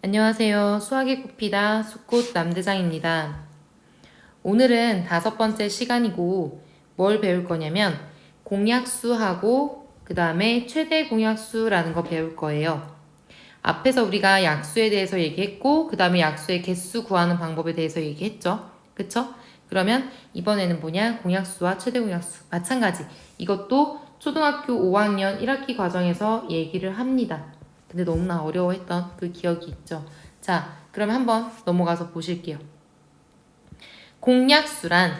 안녕하세요. 수학의 꽃피다 수꽃 남대장입니다. 오늘은 5번째 시간이고 뭘 배울 거냐면 공약수하고 그 다음에 최대 공약수라는 거 배울 거예요. 앞에서 우리가 약수에 대해서 얘기했고 그 다음에 약수의 개수 구하는 방법에 대해서 얘기했죠. 그쵸? 그러면 이번에는 뭐냐? 공약수와 최대 공약수 마찬가지. 이것도 초등학교 5학년 1학기 과정에서 얘기를 합니다. 근데 너무나 어려워했던 그 기억이 있죠. 자, 그러면 한번 넘어가서 보실게요. 공약수란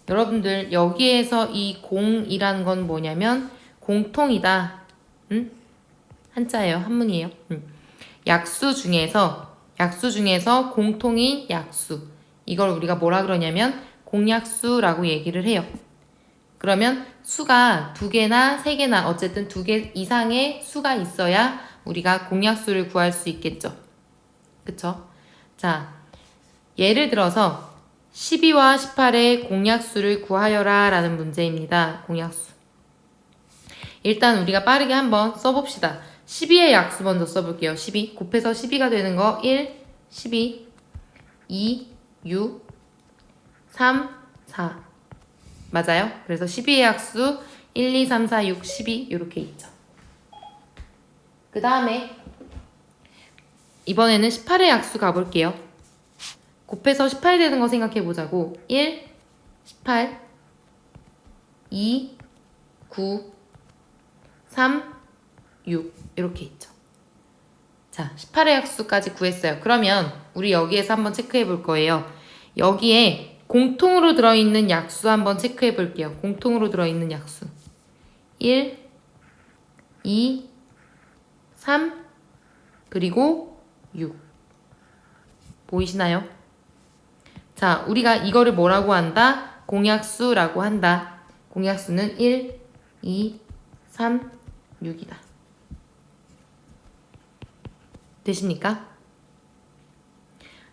여러분들 여기에서 이 공이라는 건 뭐냐면 공통이다. 한자예요. 한문이에요. 약수 중에서 공통인 약수. 이걸 우리가 뭐라 그러냐면 공약수라고 얘기를 해요. 그러면 수가 2개나 3개나 어쨌든 2개 이상의 수가 있어야 우리가 공약수를 구할 수 있겠죠. 그쵸? 자, 예를 들어서 12와 18의 공약수를 구하여라 라는 문제입니다. 공약수. 일단 우리가 빠르게 한번 써봅시다. 12의 약수 먼저 써볼게요. 12. 곱해서 12가 되는 거 1, 12, 2, 6, 3, 4. 맞아요? 그래서 12의 약수 1, 2, 3, 4, 6, 12 이렇게 있죠. 그 다음에 이번에는 18의 약수 가볼게요. 곱해서 18 되는 거 생각해 보자고. 1, 18, 2, 9, 3, 6 이렇게 있죠. 자, 18의 약수까지 구했어요. 그러면 우리 여기에서 한번 체크해 볼 거예요. 여기에 공통으로 들어있는 약수 한번 체크해 볼게요. 공통으로 들어있는 약수 1, 2, 3, 그리고 6 보이시나요? 자, 우리가 이거를 뭐라고 한다? 공약수라고 한다. 공약수는 1, 2, 3, 6이다. 되십니까?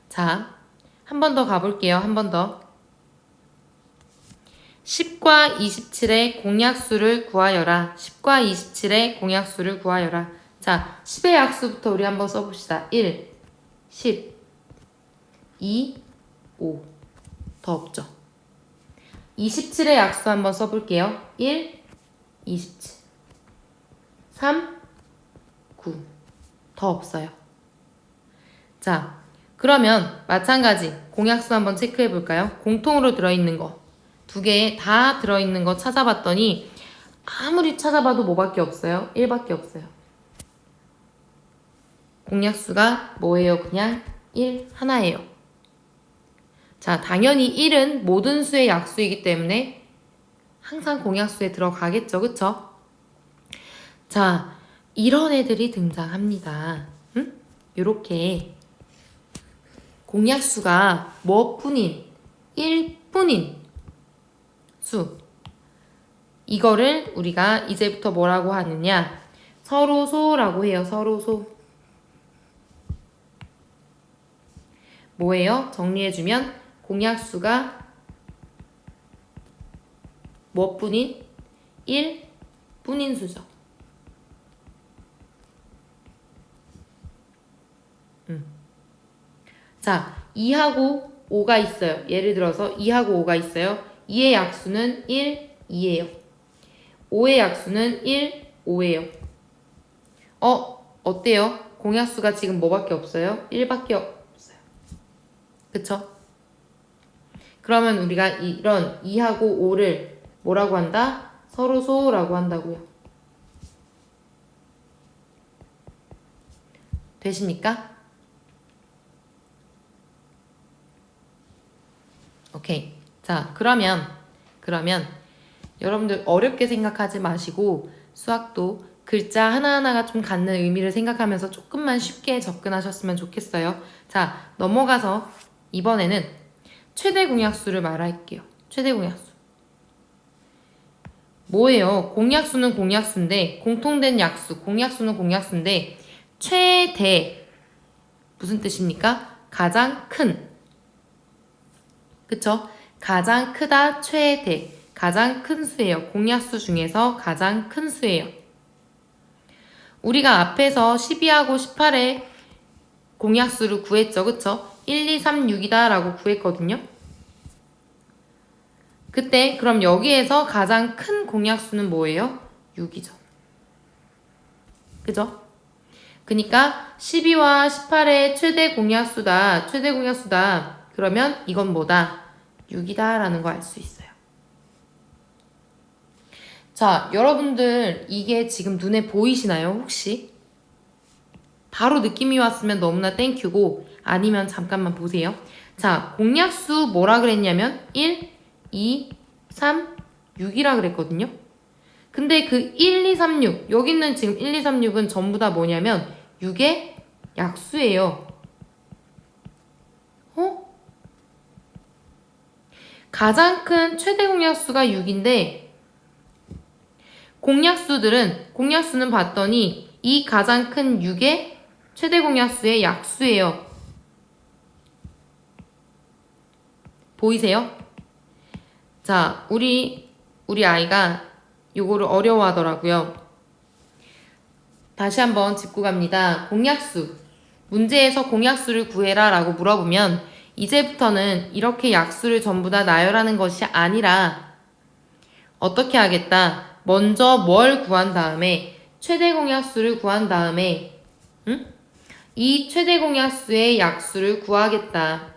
자, 한 번 더 가볼게요. 한 번 더. 10과 27의 공약수를 구하여라. 10과 27의 공약수를 구하여라. 자, 10의 약수부터 우리 한번 써봅시다. 1, 10, 2, 5. 더 없죠. 27의 약수 한번 써볼게요. 1, 27, 3, 9. 더 없어요. 자, 그러면 마찬가지 공약수 한번 체크해 볼까요? 공통으로 들어있는 거 2개 다 들어있는 거 찾아봤더니 아무리 찾아봐도 뭐밖에 없어요? 1밖에 없어요. 공약수가 뭐예요? 그냥 1 하나예요. 자, 당연히 1은 모든 수의 약수이기 때문에 항상 공약수에 들어가겠죠. 그쵸? 자, 이런 애들이 등장합니다. 요렇게 공약수가 뭐뿐인 1뿐인 수 이거를 우리가 이제부터 뭐라고 하느냐 서로소라고 해요. 서로소 뭐예요? 정리해주면 공약수가 뭐뿐인 1뿐인 수죠. 자, 2하고 5가 있어요. 예를 들어서 2하고 5가 있어요. 2의 약수는 1, 2예요. 5의 약수는 1, 5예요. 어때요? 공약수가 지금 뭐밖에 없어요? 1밖에 없어요. 그쵸? 그러면 우리가 이런 2하고 5를 뭐라고 한다? 서로소라고 한다고요. 되십니까? 오케이. 자, 그러면 여러분들 어렵게 생각하지 마시고 수학도 글자 하나하나가 좀 갖는 의미를 생각하면서 조금만 쉽게 접근하셨으면 좋겠어요. 자, 넘어가서 이번에는 최대 공약수를 말할게요. 최대 공약수. 뭐예요? 공약수는 공약수인데 공통된 약수, 공약수는 공약수인데 최대 무슨 뜻입니까? 가장 큰 그쵸? 가장 크다 최대 가장 큰 수예요. 공약수 중에서 가장 큰 수예요. 우리가 앞에서 12하고 18의 공약수를 구했죠. 그쵸? 1, 2, 3, 6이다 라고 구했거든요. 그때 그럼 여기에서 가장 큰 공약수는 뭐예요? 6이죠. 그죠? 그러니까 12와 18의 최대 공약수다. 최대 공약수다. 그러면 이건 뭐다? 6이다 라는 거 알 수 있어요. 자, 여러분들 이게 지금 눈에 보이시나요? 혹시? 바로 느낌이 왔으면 너무나 땡큐고 아니면 잠깐만 보세요. 자, 공약수 뭐라 그랬냐면 1, 2, 3, 6이라 그랬거든요. 근데 그 1, 2, 3, 6 여기 있는 지금 1, 2, 3, 6은 전부 다 뭐냐면 6의 약수예요. 어? 가장 큰 최대 공약수가 6인데 공약수는 봤더니 이 가장 큰 6의 최대 공약수의 약수예요. 보이세요? 자, 우리 아이가 요거를 어려워하더라고요. 다시 한번 짚고 갑니다. 공약수. 문제에서 공약수를 구해라 라고 물어보면 이제부터는 이렇게 약수를 전부 다 나열하는 것이 아니라 어떻게 하겠다. 먼저 뭘 구한 다음에 최대 공약수를 구한 다음에 이 최대 공약수의 약수를 구하겠다.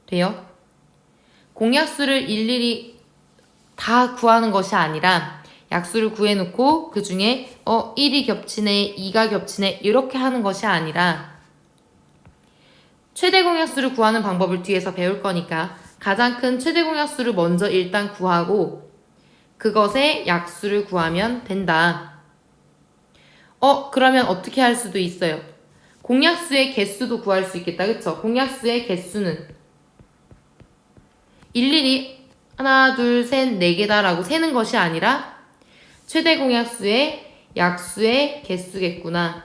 돼요? 공약수를 일일이 다 구하는 것이 아니라 약수를 구해놓고 그 중에 1이 겹치네, 2가 겹치네 이렇게 하는 것이 아니라 최대 공약수를 구하는 방법을 뒤에서 배울 거니까 가장 큰 최대 공약수를 먼저 일단 구하고 그것의 약수를 구하면 된다. 그러면 어떻게 할 수도 있어요. 공약수의 개수도 구할 수 있겠다. 그쵸? 공약수의 개수는 일일이 하나, 둘, 셋, 네 개다 라고 세는 것이 아니라 최대 공약수의 약수의 개수겠구나.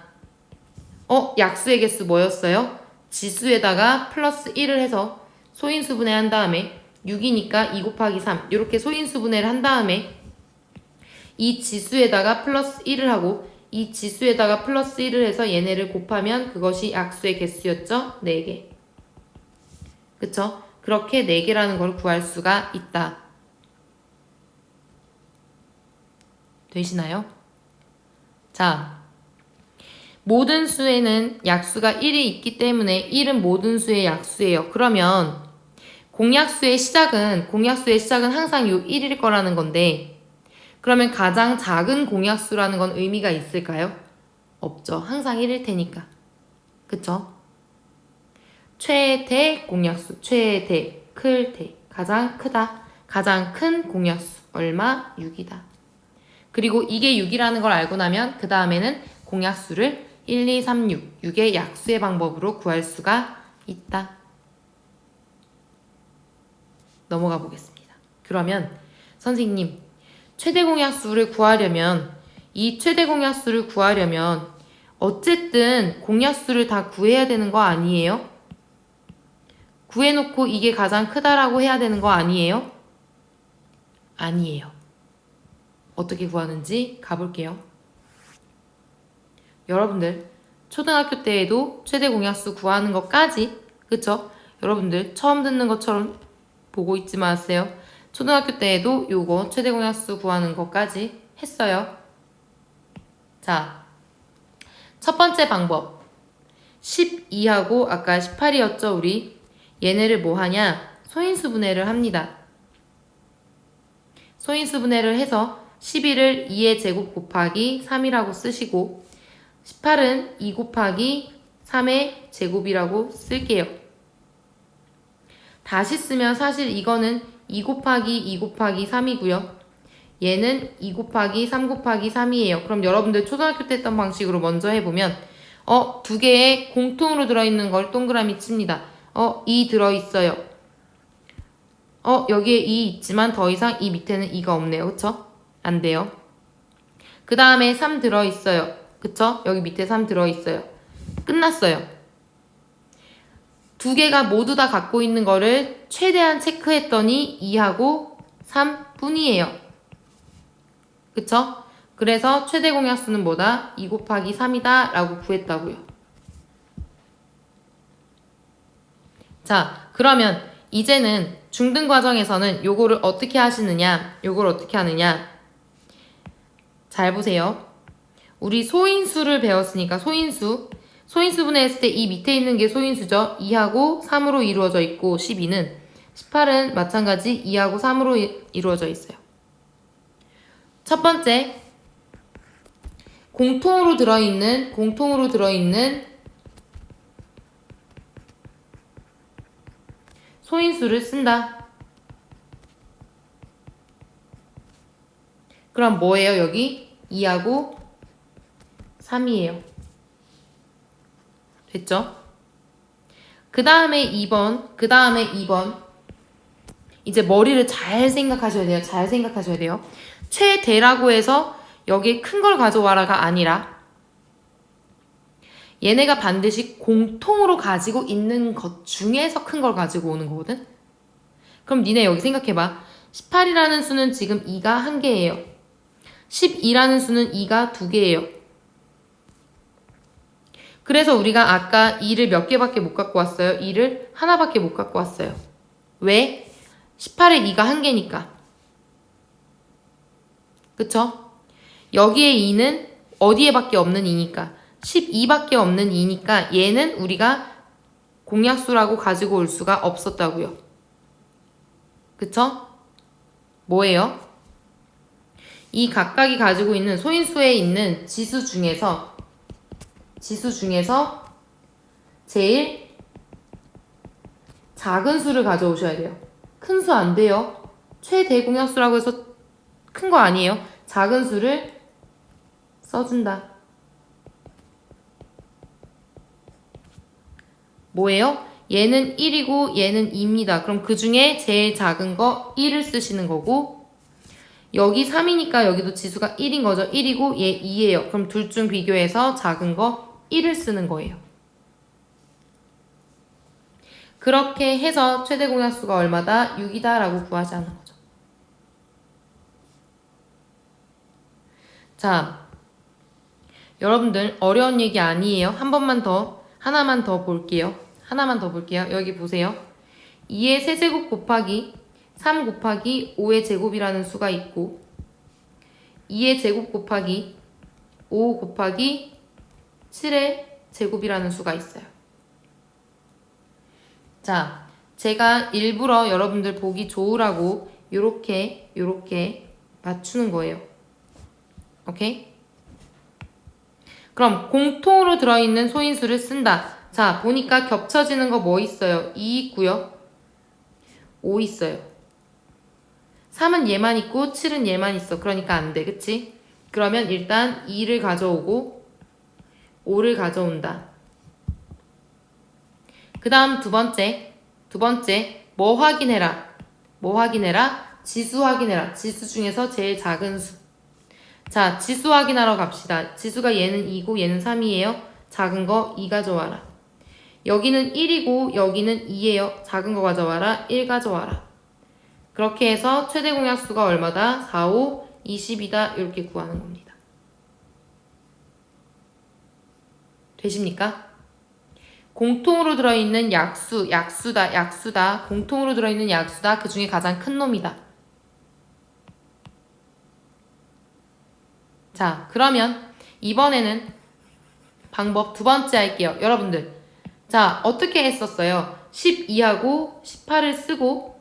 약수의 개수 뭐였어요? 지수에다가 플러스 1을 해서 소인수분해 한 다음에 6이니까 2 곱하기 3 이렇게 소인수분해를 한 다음에 이 지수에다가 플러스 1을 하고 이 지수에다가 플러스 1을 해서 얘네를 곱하면 그것이 약수의 개수였죠? 4개. 그쵸? 그렇게 4개라는 걸 구할 수가 있다. 되시나요? 자, 모든 수에는 약수가 1이 있기 때문에 1은 모든 수의 약수예요. 그러면 공약수의 시작은 항상 요 1일 거라는 건데 그러면 가장 작은 공약수라는 건 의미가 있을까요? 없죠. 항상 1일 테니까. 그쵸? 최대 공약수, 최대, 클대, 가장 크다. 가장 큰 공약수, 얼마? 6이다. 그리고 이게 6이라는 걸 알고 나면 그 다음에는 공약수를 1, 2, 3, 6, 6의 약수의 방법으로 구할 수가 있다. 넘어가 보겠습니다. 그러면 선생님, 최대 공약수를 구하려면 어쨌든 공약수를 다 구해야 되는 거 아니에요? 구해놓고 이게 가장 크다라고 해야 되는 거 아니에요? 아니에요. 어떻게 구하는지 가볼게요. 여러분들 초등학교 때에도 최대 공약수 구하는 것까지 그쵸? 여러분들 처음 듣는 것처럼 보고 있지 마세요. 초등학교 때에도 요거 최대 공약수 구하는 것까지 했어요. 자, 첫 번째 방법 12하고 아까 18이었죠 우리? 얘네를 뭐 하냐? 소인수분해를 합니다. 소인수분해를 해서 11을 2의 제곱 곱하기 3이라고 쓰시고 18은 2 곱하기 3의 제곱이라고 쓸게요. 다시 쓰면 사실 이거는 2 곱하기 2 곱하기 3이고요. 얘는 2 곱하기 3 곱하기 3이에요. 그럼 여러분들 초등학교 때 했던 방식으로 먼저 해보면 두 개의 공통으로 들어있는 걸 동그라미 칩니다. 2 들어있어요. 여기에 2 있지만 더 이상 이 밑에는 2가 없네요. 그쵸? 안 돼요. 그 다음에 3 들어있어요. 그쵸? 여기 밑에 3 들어있어요. 끝났어요. 두 개가 모두 다 갖고 있는 거를 최대한 체크했더니 2하고 3 뿐이에요. 그쵸? 그래서 최대 공약수는 뭐다? 2 곱하기 3이다 라고 구했다고요. 자, 그러면 이제는 중등 과정에서는 요거를 어떻게 하시느냐? 요걸 어떻게 하느냐? 잘 보세요. 우리 소인수를 배웠으니까 소인수분해 했을 때 이 밑에 있는 게 소인수죠. 2하고 3으로 이루어져 있고 12는 18은 마찬가지 2하고 3으로 이루어져 있어요. 첫 번째 공통으로 들어있는 소인수를 쓴다. 그럼 뭐예요? 여기 2하고 3이에요. 됐죠? 그 다음에 2번 이제 머리를 잘 생각하셔야 돼요. 최대라고 해서 여기에 큰 걸 가져와라가 아니라 얘네가 반드시 공통으로 가지고 있는 것 중에서 큰 걸 가지고 오는 거거든? 그럼 니네 여기 생각해봐. 18이라는 수는 지금 2가 1개예요. 12라는 수는 2가 2개예요. 그래서 우리가 아까 2를 몇 개밖에 못 갖고 왔어요? 2를 하나밖에 못 갖고 왔어요. 왜? 18에 2가 1개니까. 그쵸? 여기에 2는 어디에 밖에 없는 2니까 12밖에 없는 2니까 얘는 우리가 공약수라고 가지고 올 수가 없었다고요. 그쵸? 뭐예요? 이 각각이 가지고 있는 소인수에 있는 지수 중에서 제일 작은 수를 가져오셔야 돼요. 큰 수 안 돼요. 최대공약수라고 해서 큰 거 아니에요. 작은 수를 써준다. 뭐예요? 얘는 1이고 얘는 2입니다. 그럼 그 중에 제일 작은 거 1을 쓰시는 거고 여기 3이니까 여기도 지수가 1인 거죠. 1이고 얘 2예요. 그럼 둘 중 비교해서 작은 거 1을 쓰는 거예요. 그렇게 해서 최대 공약수가 얼마다? 6이다 라고 구하자는 거죠. 자, 여러분들 어려운 얘기 아니에요. 하나만 더 볼게요. 여기 보세요. 2의 세제곱 곱하기 3 곱하기 5의 제곱이라는 수가 있고 2의 제곱 곱하기 5 곱하기 7의 제곱이라는 수가 있어요. 자, 제가 일부러 여러분들 보기 좋으라고 요렇게 맞추는 거예요. 오케이? 그럼 공통으로 들어있는 소인수를 쓴다. 자, 보니까 겹쳐지는 거 뭐 있어요? 2 있고요. 5 있어요. 3은 얘만 있고 7은 얘만 있어. 그러니까 안 돼. 그치? 그러면 일단 2를 가져오고 5를 가져온다. 그 다음 두 번째 뭐 확인해라? 지수 확인해라. 지수 중에서 제일 작은 수. 자, 지수 확인하러 갑시다. 지수가 얘는 2고 얘는 3이에요. 작은 거 2 가져와라. 여기는 1이고 여기는 2예요. 작은 거 가져와라. 1 가져와라. 그렇게 해서 최대 공약수가 얼마다? 4, 5, 20이다. 이렇게 구하는 겁니다. 되십니까? 공통으로 들어있는 약수다. 공통으로 들어있는 약수다. 그 중에 가장 큰 놈이다. 자, 그러면 이번에는 방법 두 번째 할게요. 여러분들. 자, 어떻게 했었어요? 12하고 18을 쓰고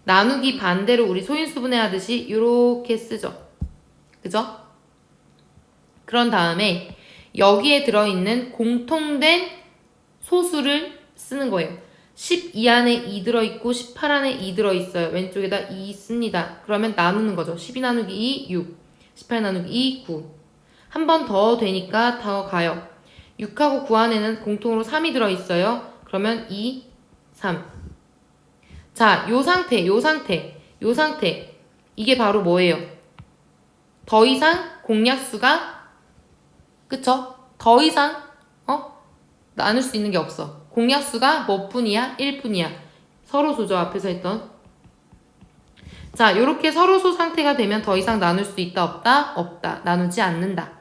나누기 반대로 우리 소인수분해 하듯이 이렇게 쓰죠. 그죠? 그런 다음에 여기에 들어있는 공통된 소수를 쓰는 거예요. 12 안에 2 들어있고 18 안에 2 들어있어요. 왼쪽에다 2 씁니다. 그러면 나누는 거죠. 12 나누기 2, 6. 18 나누기 2, 9. 한 번 더 되니까 더 가요. 6하고 9 안에는 공통으로 3이 들어있어요. 그러면 2, 3. 자, 요 상태. 이게 바로 뭐예요? 더 이상 공약수가, 그쵸? 더 이상, 나눌 수 있는 게 없어. 공약수가 몇 뿐이야? 1뿐이야. 서로 조져 앞에서 했던. 자, 요렇게 서로소 상태가 되면 더 이상 나눌 수 있다, 없다? 없다. 나누지 않는다.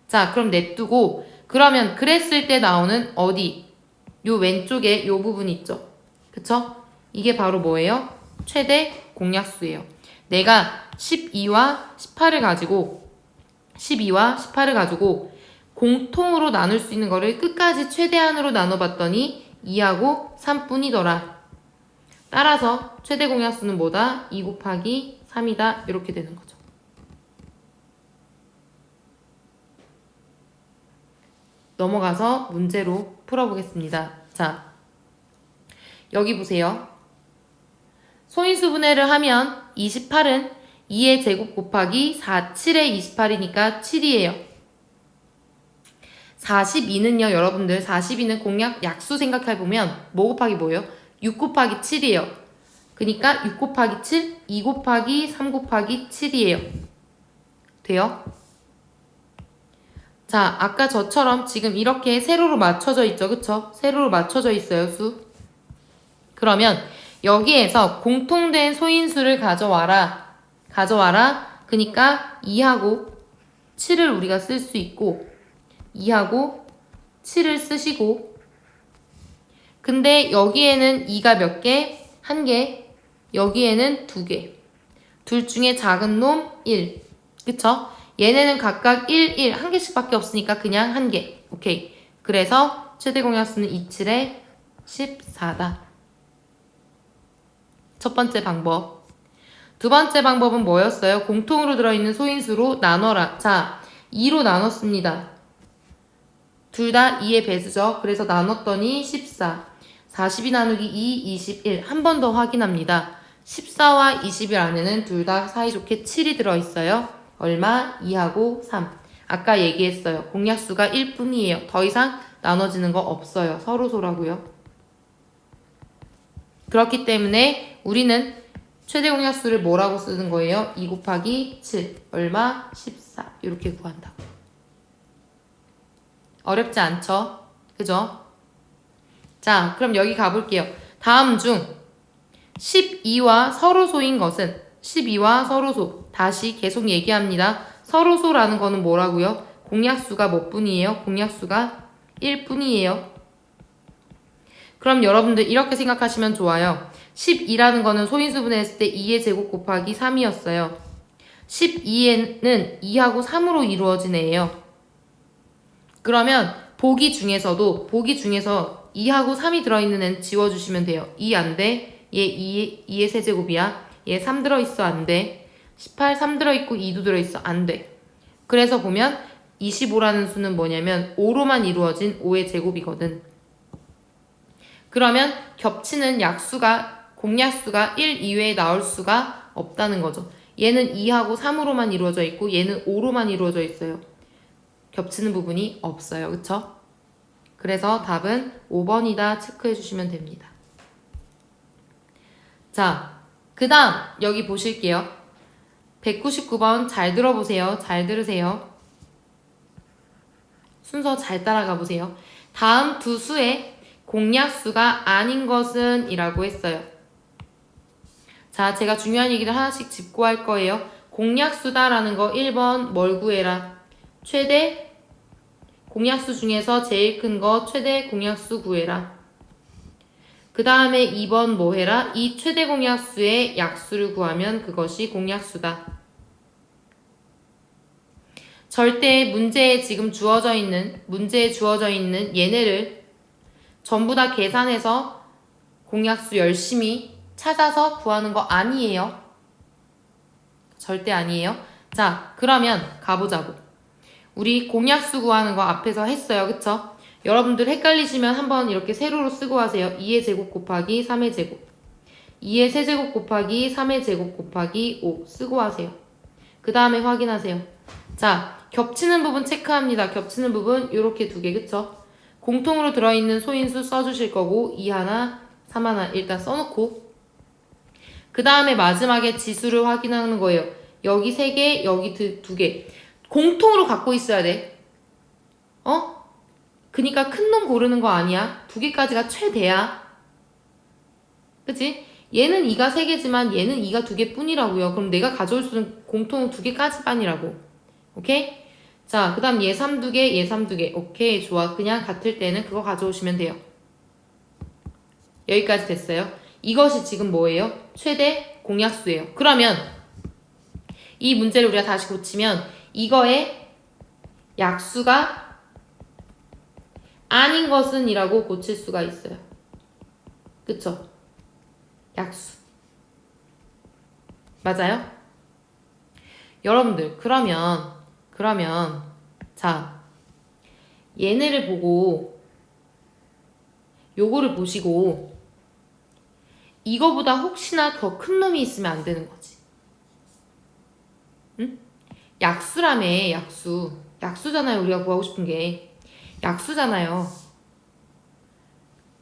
자, 그럼 냅두고 그러면 그랬을 때 나오는 어디? 요 왼쪽에 요 부분 있죠? 그쵸? 이게 바로 뭐예요? 최대 공약수예요. 내가 12와 18을 가지고 12와 18을 가지고 공통으로 나눌 수 있는 거를 끝까지 최대한으로 나눠봤더니 2하고 3뿐이더라. 따라서 최대 공약수는 뭐다? 2 곱하기 3이다. 이렇게 되는 거죠. 넘어가서 문제로 풀어보겠습니다. 자, 여기 보세요. 소인수 분해를 하면 28은 2의 제곱 곱하기 4, 7의 28이니까 7이에요. 42는요, 여러분들 42는 공약 약수 생각해보면 뭐 곱하기 뭐예요? 6 곱하기 7이에요. 그러니까 6 곱하기 7, 2 곱하기 3 곱하기 7이에요. 돼요? 자, 아까 저처럼 지금 이렇게 세로로 맞춰져 있죠, 그쵸? 세로로 맞춰져 있어요, 수. 그러면 여기에서 공통된 소인수를 가져와라. 가져와라. 그러니까 2하고 7을 우리가 쓸 수 있고 2하고 7을 쓰시고 근데 여기에는 2가 몇 개? 1개. 여기에는 2개. 둘 중에 작은 놈 1. 그쵸? 얘네는 각각 1, 1. 한 개씩밖에 없으니까 그냥 1개. 오케이. 그래서 최대 공약수는 2, 7에 14다. 첫 번째 방법. 두 번째 방법은 뭐였어요? 공통으로 들어있는 소인수로 나눠라. 자, 2로 나눴습니다. 둘 다 2의 배수죠. 그래서 나눴더니 14. 42 나누기 2, 21. 한 번 더 확인합니다. 14와 21 안에는 둘 다 사이좋게 7이 들어있어요. 얼마? 2하고 3. 아까 얘기했어요. 공약수가 1뿐이에요. 더 이상 나눠지는 거 없어요. 서로소라고요. 그렇기 때문에 우리는 최대 공약수를 뭐라고 쓰는 거예요? 2 곱하기 7. 얼마? 14. 이렇게 구한다고. 어렵지 않죠? 그죠? 자, 그럼 여기 가볼게요. 다음 중 12와 서로소인 것은 12와 서로소. 다시 계속 얘기합니다. 서로소라는 거는 뭐라고요? 공약수가 몇 뿐이에요? 공약수가 1뿐이에요. 그럼 여러분들 이렇게 생각하시면 좋아요. 12라는 거는 소인수분해 했을 때 2의 제곱 곱하기 3이었어요. 12에는 2하고 3으로 이루어진 애예요. 그러면 보기 중에서 2하고 3이 들어있는 애는 지워주시면 돼요. 2 안 돼. 얘 2의 세제곱이야. 얘 3 들어있어. 안 돼. 18, 3 들어있고 2도 들어있어. 안 돼. 그래서 보면 25라는 수는 뭐냐면 5로만 이루어진 5의 제곱이거든. 그러면 겹치는 약수가 공약수가 1 이외에 나올 수가 없다는 거죠. 얘는 2하고 3으로만 이루어져 있고 얘는 5로만 이루어져 있어요. 겹치는 부분이 없어요. 그쵸? 그래서 답은 5번이다 체크해 주시면 됩니다. 자, 그 다음 여기 보실게요. 199번 잘 들어보세요. 잘 들으세요. 순서 잘 따라가 보세요. 다음 두 수의 공약수가 아닌 것은 이라고 했어요. 자, 제가 중요한 얘기를 하나씩 짚고 할 거예요. 공약수다라는 거 1번 뭘 구해라? 최대 공약수 중에서 제일 큰 거 최대 공약수 구해라. 그 다음에 2번 뭐 해라? 이 최대 공약수의 약수를 구하면 그것이 공약수다. 절대 문제에 주어져 있는 얘네를 전부 다 계산해서 공약수 열심히 찾아서 구하는 거 아니에요. 절대 아니에요. 자, 그러면 가보자고. 우리 공약수 구하는 거 앞에서 했어요. 그쵸? 여러분들 헷갈리시면 한번 이렇게 세로로 쓰고 하세요. 2의 제곱 곱하기 3의 제곱 2의 세제곱 곱하기 3의 제곱 곱하기 5 쓰고 하세요. 그 다음에 확인하세요. 자, 겹치는 부분 체크합니다. 겹치는 부분 요렇게 두 개. 그쵸? 공통으로 들어있는 소인수 써주실 거고 2 하나, 3 하나 일단 써놓고 그 다음에 마지막에 지수를 확인하는 거예요. 여기 3개, 여기 2개. 공통으로 갖고 있어야 돼. 그니까 큰 놈 고르는 거 아니야. 2개까지가 최대야. 그치? 얘는 2가 3개지만 얘는 2가 2개 뿐이라고요. 그럼 내가 가져올 수 있는 공통 2개까지만이라고. 오케이? 자, 그 다음 얘 3 2개, 얘 3 2개. 오케이, 좋아. 그냥 같을 때는 그거 가져오시면 돼요. 여기까지 됐어요. 이것이 지금 뭐예요? 최대 공약수예요. 그러면 이 문제를 우리가 다시 고치면 이거의 약수가 아닌 것은 이라고 고칠 수가 있어요. 그쵸? 약수. 맞아요? 여러분들, 그러면 자, 얘네를 보고 요거를 보시고 이거보다 혹시나 더 큰 놈이 있으면 안 되는 거지. 응? 약수라며, 약수. 약수잖아요, 우리가 구하고 싶은 게. 약수잖아요.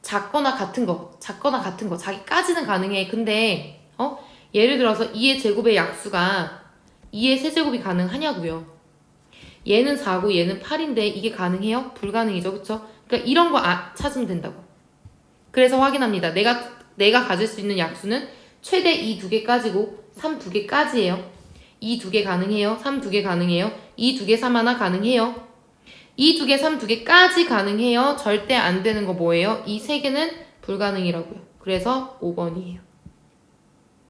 작거나 같은 거, 자기까지는 가능해. 근데, 예를 들어서 2의 제곱의 약수가 2의 세제곱이 가능하냐고요. 얘는 4고 얘는 8인데 이게 가능해요? 불가능이죠, 그쵸? 그러니까 이런 거 찾으면 된다고. 그래서 확인합니다. 내가 가질 수 있는 약수는 최대 이 2개까지고 3 2개까지예요. 이 2개 가능해요? 3 2개 가능해요? 이 2개 3 하나 가능해요? 이 2개 3 2개까지 가능해요? 절대 안 되는 거 뭐예요? 이 3개는 불가능이라고요. 그래서 5번이에요.